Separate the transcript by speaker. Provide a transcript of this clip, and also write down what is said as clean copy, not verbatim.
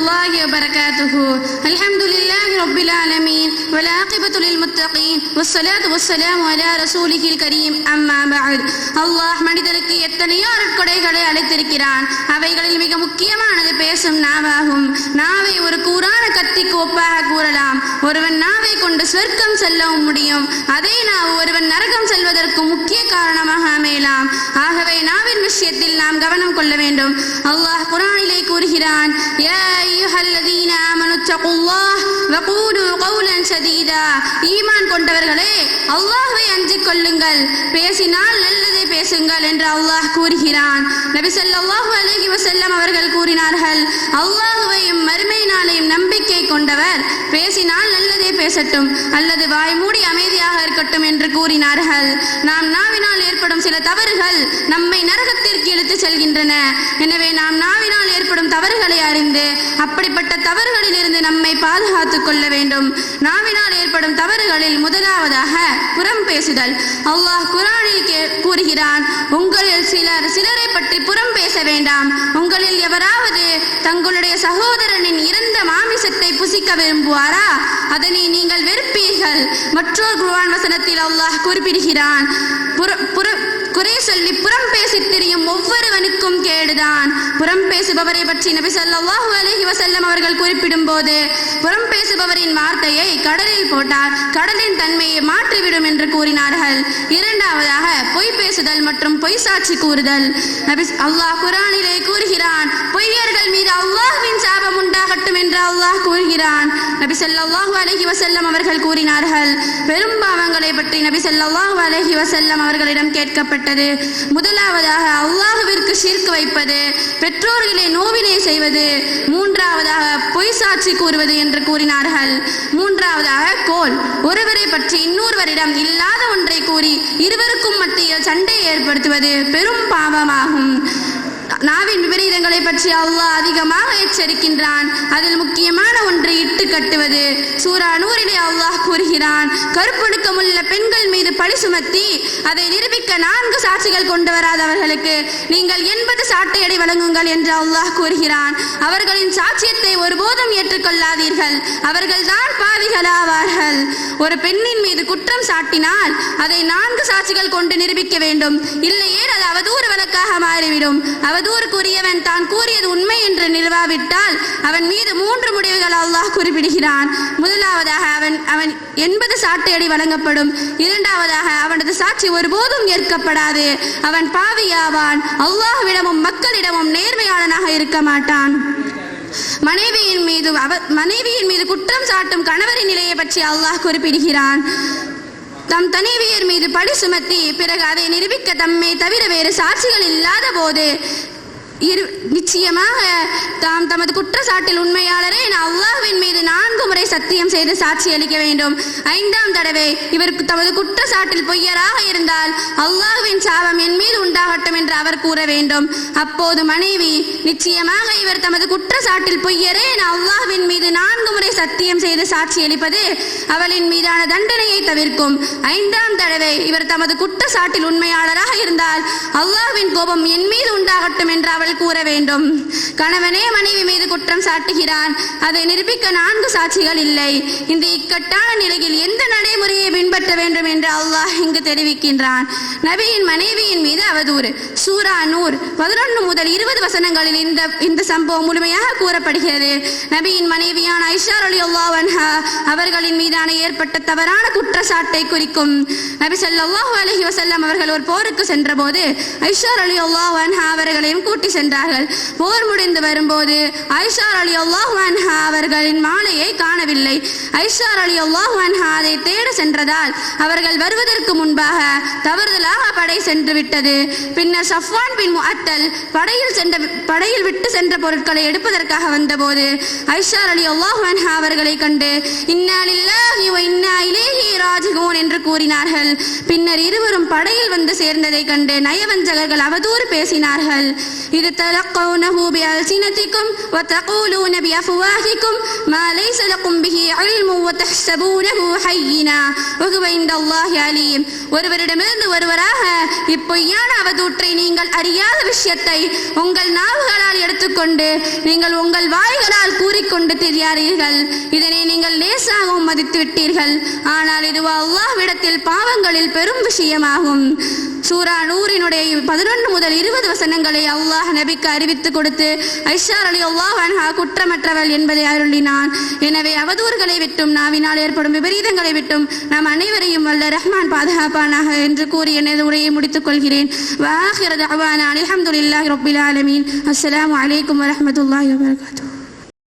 Speaker 1: الله وبركاته. الحمد لله رب العالمين والعاقبة للمتقين والصلاة والسلام على رسوله الكريم. أما بعد. அல்லாஹ் மனிதருக்கு எத்தனையோ அருட்கொடைகளை அளித்திருக்கிறான். அவைகளில் மிக முக்கியமானது பேசும் நாவாகும். நாவை ஒரு கூரான கத்திக்கு ஒப்பாக கூறலாம். ஒருவன் நாவை கொண்டு சொர்க்கம் செல்லவும் முடியும். அதே நாவு ஒருவன் நரகம் செல்வதற்கு முக்கிய காரணமாக அமையலாம். ஆகவே நாவின் விஷயத்தில் நாம் கவனம் கொள்ள வேண்டும். அல்லாஹ் குர்ஆனிலே கூறுகிறான், யா அய்யுஹல்லதீன ஆமனு தகுல்லாஹ் வகூலு கௌலன் ஸதீதா. ஈமான் கொண்டவர்களே, அல்லாஹ்வை அஞ்சிக் கொள்ளுங்கள், பேசினால் நல்லதை பேசுங்கள் என்று அல்லாஹ் கூறுகிறான். நபி ஸல்லல்லாஹு அலைஹி வஸல்லம் அவர்கள் கூறினார்கள், அல்லாஹ்வையும் மறுமை நாளையும் நம்பிக்கை கொண்டவர் பேசினால் நல்லதே பேசட்டும் அல்லது வாய் மூடி அமைதியாக இருக்கட்டும் என்று கூறினார்கள். நாம் நாவினால் ஏற்படும் சில தவறுகள் நம்மை நரகத்திற்கு இழுத்து செல்கின்றன. எனவே நாம் நாவினால் ஏற்படும் தவறுகளை அறிந்து அப்படிப்பட்ட தவறுகளில் இருந்து நம்மை பாதுகாத்துக் கொள்ள வேண்டும். நாவினால் ஏற்படும் தவறுகளில் முதலாவதாக புறம் பேசுதல். அல்லாஹ் குர்ஆனில் கூறுகிறான், உங்களில் சிலரை பற்றி புறம் பேச வேண்டாம். உங்களில் எவராவது தங்களுடைய சகோதரனின் இறந்த மாமிசத்தை புசிக்க விரும்புவாரா? அதனை நீங்கள் வெறுப்பீர்கள். மற்றொரு குர்ஆன் வசனத்தில் அல்லாஹ் குறிப்பிடுகிறான், குறை சொல்லி புறம் பேசி திரியும் ஒவ்வொருவனுக்கும் கேடுதான். புறம் பேசுபவரை பற்றி நபி ஸல்லல்லாஹு அலைஹி வஸல்லம் அவர்கள் குறிப்பிடும் போது, புறம் பேசுபவரின் வார்த்தையை கடலில் போட்டால் கடலின் தன்மையை மாற்றிவிடும் என்று கூறினார்கள். இரண்டாவதாக பொய் பேசுதல் மற்றும் பொய் சாட்சி கூறுதல். அல்லாஹ் குர்ஆனிலே கூறுகிறான், பொய்யர்கள் மீது அல்லாஹ்வின் சாபம் உண்டாகட்டும் என்று அல்லாஹ் கூறுகிறான். நபி ஸல்லல்லாஹு அலைஹி வஸல்லம் அவர்கள் கூறினார்கள், பெரும் பாவங்களை பற்றி நபி ஸல்லல்லாஹு அலைஹி வஸல்லம் அவர்களிடம் கேட்கப்பட்டது. முதலாவதாக அல்லாஹ்விற்கு ஷிர்க் வைப்பது, பெற்றோர்களை நோவினை செய்வது, மூன்றாவதாக பொய் சாட்சி கூறுவது என்று கூறினார்கள். மூன்றாவதாக கோல், ஒருவரை பற்றி இன்னொருவரிடம் இல்லாத ஒன்றை கூறி இருவருக்கும் மத்தியில் சண்டை ஏற்படுத்துவது பெரும் பாவமாகும். நாவின் விபரீதங்களை பற்றி அல்லாஹ் அதிகமாக எச்சரிக்கின்றான். அதில் முக்கியமான ஒன்று இட்டு கட்டுவது. சூரா நூரிலே அல்லாஹ் கூறுகிறான், கற்பொழுக்கமுள்ள பெண்கள் மீது பழி சுமத்தி அதை நிரூபிக்க 4 சாட்சிகள் கொண்டு வராதவர்களுக்கு நீங்கள் 80 சாட்டையடி வழங்குங்கள் என்று அல்லாஹ் கூறுகிறான். அவர்களின் சாட்சியத்தை ஒருபோதும் ஏற்றுக்கொள்ளாதீர்கள், அவர்கள் தான் பாவிகளாவார்கள். ஒரு பெண்ணின் மீது குற்றம் சாட்டினால் அதை 4 சாட்சிகள் கொண்டு நிரூபிக்க வேண்டும். இல்லையே அது அவதூறு வழக்காக மாறிவிடும். அவதூறுக்குரியவன் தான் கூறியது உண்மை என்று நிறுவாவிட்டால் அவன் மீது 3 முடிவுகள் அல்லாஹ் குறிப்பிடுகிறான். முதலாவதாக அவன் 80 சாட்டையடி வழங்கப்படும். இரண்டாவதாக அவனது சாட்சி ஒருபோதும் ஏற்கப்படாது. அவன் பாவியாவான். அல்லாஹ்விடமும் மக்களிடமும் நேர்மையாளனாக இருக்க மாட்டான். மனைவியின் மீது குற்றம் சாட்டும் கணவரின் நிலையை பற்றி அல்லாஹ் குறிப்பிடுகிறான். தம் தனைவியர் மீது பழி சுமத்தி பிறகு அதை நிரூபிக்க தம்மை தவிர வேறு சாட்சிகள் இல்லாத போது நிச்சயமாக தாம் தமது குற்றச்சாட்டில் உண்மையாளரே அல்லாஹ்வின் மீது 4 முறை சத்தியம் செய்து சாட்சி அளிக்க வேண்டும். 5ஆம் தடவை இவருக்கு தமது குற்றச்சாட்டில் பொய்யராக இருந்தால் அல்லாஹ்வின் சாபம் என் மீது உண்டாகட்டும் என்று அவர் கூற வேண்டும். அப்போது மனைவி, நிச்சயமாக இவர் தமது குற்றச்சாட்டில் பொய்யரே அல்லாஹ்வின் மீது 4 முறை சத்தியம் செய்து சாட்சி அளிப்பது அவளின் மீதான தண்டனையை தவிர்க்கும். 5ஆம் தடவை இவர் தமது குற்றச்சாட்டில் உண்மையாளராக இருந்தால் அல்லாஹ்வின் கோபம் என் மீது உண்டாகட்டும் என்று அவள் கூற வேண்டும். கணவனே மனைவி மீது குற்றம் சாட்டுகிறான், அதை நிரூபிக்க 4 சாட்சிகள் இல்லை. இந்த இக்கட்டான நிலையில் எந்த நடைமுறையை பின்பற்ற வேண்டும் என்று அல்லாஹ் இங்கு தெரிவிக்கின்றான். நபியின் மனைவியின் மீது அவதூறு. சூரா நூர் 11 முதல் 20 வசனங்களில் இந்த சம்பவம் முழுமையாக கூறப்படுகிறது. நபியின் மனைவியான ஐஷா ரலியல்லாஹு அன்ஹா அவர்களின் மீதான ஏற்பட்ட தவறான குற்றச்சாட்டை குறிக்கும். நபி ஸல்லல்லாஹு அலைஹி வஸல்லம் அவர்கள் ஒரு போருக்கு சென்ற போது ஐஷா ரலியல்லாஹு அன்ஹா அவர்களையும் கூட்டி சென்றார்கள். போர் முடிந்து வரும்போது ஐஷா ரலியல்லாஹு அன்ஹா அவர்களின் மாலையை காணவில்லை. ஐஷா ரலியல்லாஹு அன்ஹா அதை தேட சென்றதால் அவர்கள் வருவதற்கு முன்பாக தவறுதலாக படை சென்று விட்டது. பின்னர் சஃப்வான் பின் முஅத்தல் படையில் விட்டு சென்ற பொருட்களை எடுப்பதற்காக வந்தபோது ஐஷா ரலியல்லாஹு அன்ஹா அவர்களை கண்டு இன்னா லில்லாஹி வ இன்னா இலைஹி ராஜிஊன் என்று கூறினார்கள். பின்னர் இருவரும் படையில் வந்து சேர்ந்ததை கண்டு நயவஞ்சகர்கள் அவதூறு பேசினார்கள். இது إذ تلقونه بألسنتكم وتقولون بأفواهكم ما ليس لكم به علم وتحسبونه هينا وهو عند الله عليم. ஒருவரிடமிருந்து ஒருவராக இப்பொய்யான அவதூற்றை நீங்கள் அறியாத விஷயத்தை உங்கள் நாவுகளால் எடுத்துக்கொண்டு நீங்கள் உங்கள் வாய்களால் கூறிக்கொண்டு திரியாதீர்கள். இதனை நீங்கள் லேசாகவும் மதித்து விட்டீர்கள். ஆனால் இது அல்லாஹ்விடத்தில் பாவங்களில் பெரும் விஷயமாகும். சூரா நூரினுடைய 11 முதல் 20 வசனங்களை அல்லாஹ் நபிக்கு அறிவித்துக் கொடுத்து ஐஷா ரலியல்லாஹு அன்ஹா குற்றமற்றவள் என்பதை அருளினான். எனவே அவதூறுகளை விட்டும் நாவினால் ஏற்படும் விபரீதங்களை விட்டும் நாம் அனைவரையும் வல்ல ரஹ்மான் பாதுகாப்பானாக என்று கூறி எனது உரையை முடித்துக் கொள்கிறேன். வ ஆகிரு தஅவானா அல்ஹம்துலில்லாஹி ரப்பில் ஆலமீன். அஸ்ஸலாமு அலைக்கும் வரஹ்மத்துல்லாஹி வபரகாத்துஹு.